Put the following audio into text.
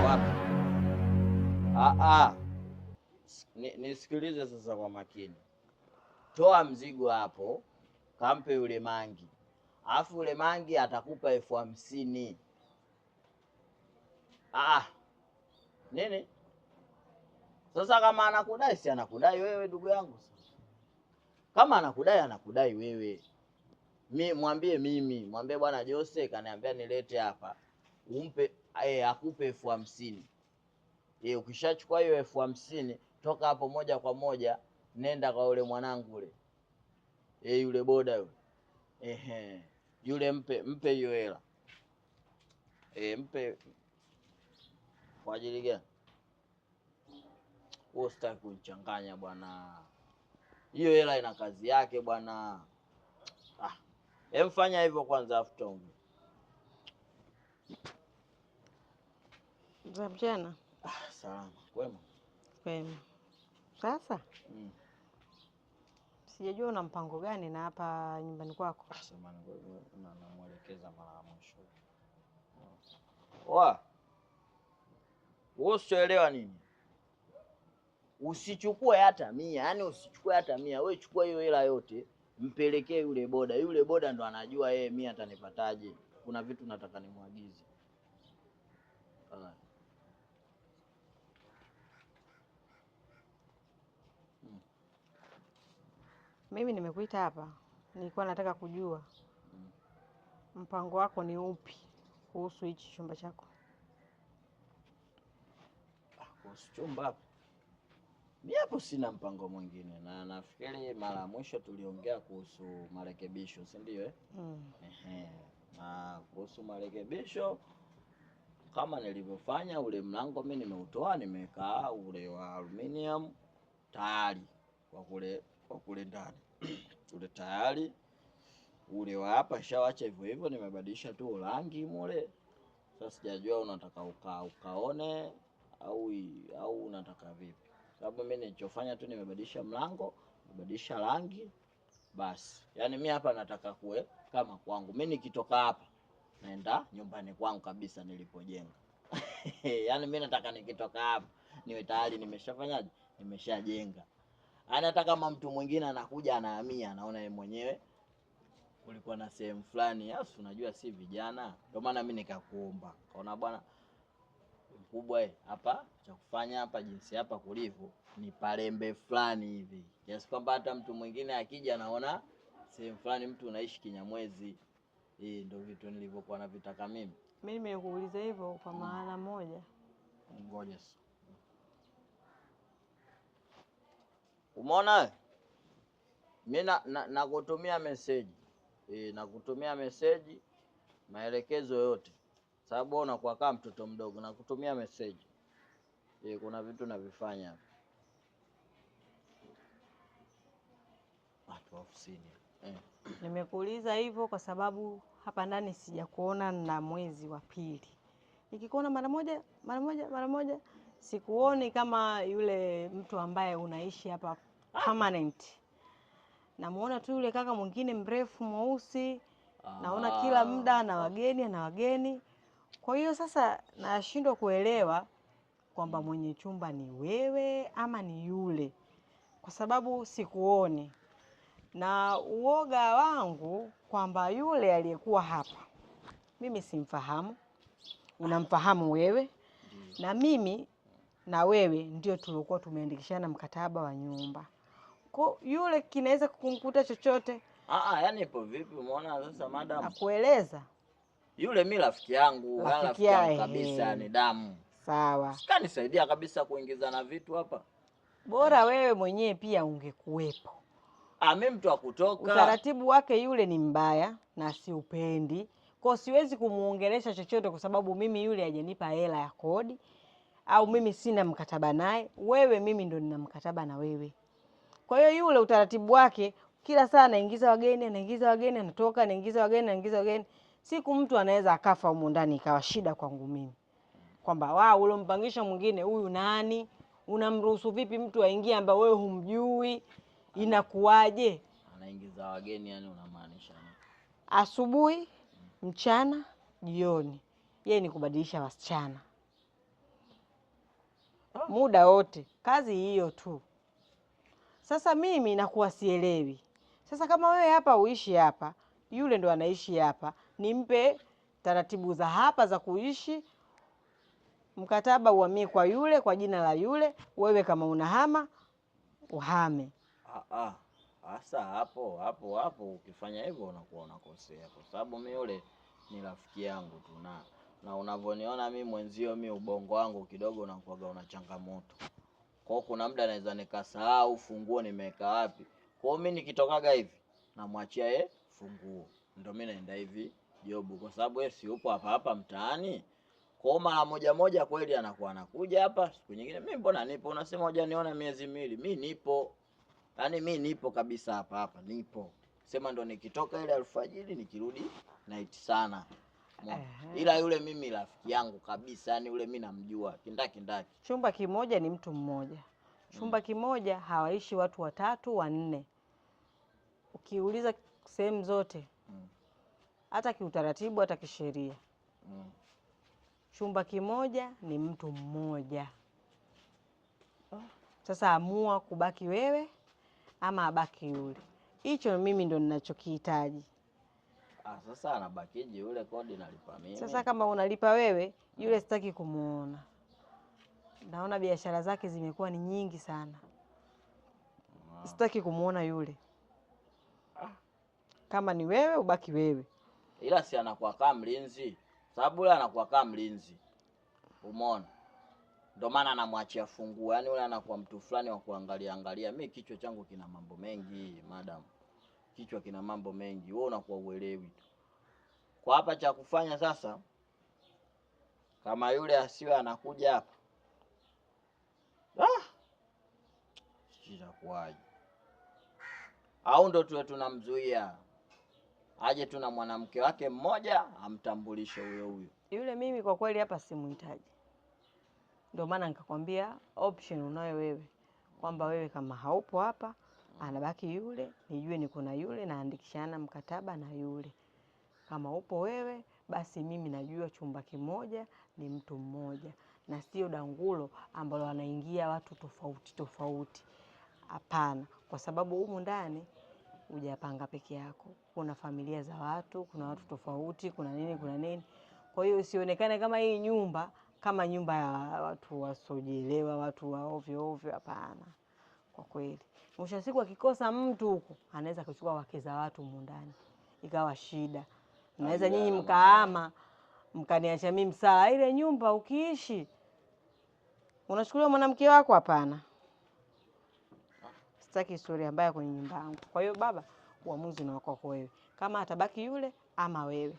wapi? Ah. Nisikilize sasa kwa makini. Toa mzigo hapo, kampe yule mangi. Alafu yule mangi atakupa 50,000. Nini? Sasa kama anakudai si anakudai wewe ndugu yangu. Kama anakudai wewe. Mwambie bwana Jose kaniambia nilete hapa. Umpe akupe 50,000. Ukishachukua hiyo 50,000, toka hapo moja kwa moja nenda kwa yule mwanangu yule. Yule boda yule. Yule mpe hiyo hela. Mpe kwa ajili gani? Wewe sitaki kunichanganya bwana. Hiyo hela ina kazi yake bwana. Fanya hivyo kwanza afu tonge. Za mchana. Salama. Kwema. Sasa? Sijajua una mpango gani na hapa nyumbani kwako. Sema namuelekeza mara mwisho. Wewe usielewa nini? Usichukue hata 100, yani usichukue hata 100. Wewe chukua hiyo hela yote, mpelekee yule boda. Yule boda ndo anajua 100 atanipataje. Kuna vitu nataka nimwagize. Mimi nimekuita hapa, nilikuwa nataka kujua mpango wako ni upi kuhusu hichi chumba chako. Kuhusu chumba hapo? Mimi hapo sina mpango mwingine, na nafikiri mara mwisho tuliongea kuhusu marekebisho, si ndio Na kuhusu marekebisho kama nilivyofanya, ule mlango mimi nimeutoa, nimeweka ule wa aluminium tayari kwa kule ndani. Ule tayari, ule wa hapa shawacha hivyo, nimebadilisha tu rangi mule. Sasa sijajua unataka ukaone au unataka vipi? Sababu mimi nilichofanya tu nimebadilisha mlango, nimebadilisha rangi basi. Yaani mimi hapa nataka kuwe kama kwangu. Mimi nikitoka hapa naenda nyumbani kwangu kabisa nilipojenga. Yaani mimi nataka nikitoka hapa niwe tayari nimeshafanyaje? Nimeshajenga. Hata kama mtu mwingine anakuja anahamia, anaona yeye mwenyewe kulikuwa na sehemu fulani, unajua si vijana. Ndio maana mimi nikakuomba. Kaona bwana mkubwa hapa cha kufanya hapa jinsi hapa kulivyo ni palembe fulani hivi. Kiasi kwamba hata mtu mwingine akija anaona sehemu fulani mtu unaishi Kinyamwezi. Ndio vitu nilivyokuwa navitaka mimi. Mimi nimekuuliza hivyo kwa maana moja. Ngoja. Umeona? Mimi nakutumia message. Nakutumia message maelekezo yote. Sababu wewe unakuwa kama mtoto mdogo, nakutumia message. Kuna vitu navifanya hapa. Watu ofisini. Nimekuuliza hivyo kwa sababu hapa ndani sijakuona na mwezi wa pili. Nikikuona mara moja sikuoni kama yule mtu ambaye unaishi hapa permanent. Namuona tu yule kaka mwingine mrefu mweusi. Naona kila muda na wageni. Kwa hiyo sasa nashindwa kuelewa kwamba mwenye chumba ni wewe ama ni yule. Kwa sababu sikuoni. Na uoga wangu kwamba yule aliyekuwa hapa mimi simfahamu. Unamfahamu wewe. Na mimi na wewe ndio tulikuwa tumeandikishana mkataba wa nyumba. Kwa yule kinaweza kukumkuta chochote. Yaani ipo vipi? Umeona sasa madam? Nakueleza. Yule mimi rafiki yangu, rafiki yangu kabisa, ni damu. Sawa. Sikanisaidia kabisa kuingizana vitu hapa. Bora wewe mwenyewe pia ungekuwepo. Mimi mtu akutoka. Utaratibu wake yule ni mbaya na siupendi. Kwa siwezi kumuongelesha chochote kwa sababu mimi yule hajanipa hela ya kodi au mimi sina mkataba naye. Wewe mimi ndo nina mkataba na wewe. Kwa hiyo yule utaratibu wake kila saa anaingiza wageni, anatoka, anaingiza wageni. Siku mtu anaweza akafa huko ndani ikawa shida kwangu mimi. Kwamba ule mpangisha mwingine huyu nani? Unamruhusu vipi mtu aingie ambaye wewe humjui? Inakuwaje? Anaingiza wageni, yani unamaanisha nini? Asubuhi, mchana, jioni. Yeye ni kubadilisha wasichana. muda wote, kazi hiyo tu. Sasa mimi nakuwa sielewi. Sasa kama wewe hapa uishi hapa, yule ndo anaishi hapa, nimpe taratibu za hapa za kuishi, mkataba uhamie kwa yule, kwa jina la yule, wewe kama unahama uhame. Sasa hapo ukifanya hivyo unakuwa unakosea, kwa sababu mimi yule ni rafiki yangu tu, na unavyoniona mimi mwenzio, mimi ubongo wangu kidogo unakuwaga una changamoto. Kwa hiyo kuna muda naweza nikasahau funguo nimeweka wapi. Kwa hiyo mimi nikitokaga hivi namwachia yeye funguo, ndio mimi naenda hivi jobu, kwa sababu yeye si upo hapa mtaani. Kwa hiyo mara moja kweli anakuwa anakuja hapa, siku nyingine mimi mbona nipo, unasema hujaniona miezi miwili, mimi nipo. Yaani mimi nipo kabisa hapa nipo. Sema ndo nikitoka ile alfajiri nikirudi night sana. Ila yule mimi rafiki yangu kabisa, yani yule mimi namjua kindaki. Chumba kimoja ni mtu mmoja. Chumba kimoja hawaishi watu 3, 4. Ukiuliza sehemu zote, hata kiutaratibu hata kisheria, chumba kimoja ni mtu mmoja. Sasa amua kubaki wewe ama abaki yule. Hicho mimi ndo ninachokihitaji. Sasa anabakije yule, kodi nalipa mimi. Sasa kama unalipa wewe, yule sitaki kumuona. Naona biashara zake zimekuwa ni nyingi sana. Sitaki kumuona yule. Kama ni wewe ubaki wewe. Ila si anakuwa kama mlinzi. Sababu yule anakuwa kama mlinzi. Umeona? Ndio maana anamwachia funguo. Yaani yule anakuwa mtu fulani wa kuangalia. Mimi kichwa changu kina mambo mengi, madam. Kichwa kina mambo mengi. Wewe unakuwa uelewi tu. Kwa hapa cha kufanya sasa, kama yule asiwe anakuja hapa, itakuwaje? Au ndo tuwe tunamzuia aje tuna mwanamke wake mmoja amtambulishe huyo. Yule mimi kwa kweli hapa simuhitaji. Ndio maana nikakwambia option unayo wewe, kwamba wewe kama haupo hapa anabaki yule, nijue niko na yule, naandikishana mkataba na yule. Kama upo wewe, basi mimi najua chumba kimoja ni mtu mmoja, na sio dangulo ambalo wanaingia watu tofauti. Hapana, kwa sababu humu ndani hujapanga peke yako. Kuna familia za watu, kuna watu tofauti, kuna nini. Kwa hiyo usionekane kama hii nyumba kama nyumba ya watu wasiojielewa, watu wa ovyo. Hapana. Kwa kweli, mwisho wa siku akikosa mtu huko, anaweza kuchukua wake za watu humu ndani, ikawa shida. Naweza nyinyi mkaama, mkaniacha mimi msala. Ile nyumba ukiishi unachukuliwa mwanamke wako. Hapana. Sitaki historia mbaya kwenye nyumba yangu. Kwa hiyo baba, uamuzi ni wako wewe. Kama atabaki yule ama wewe.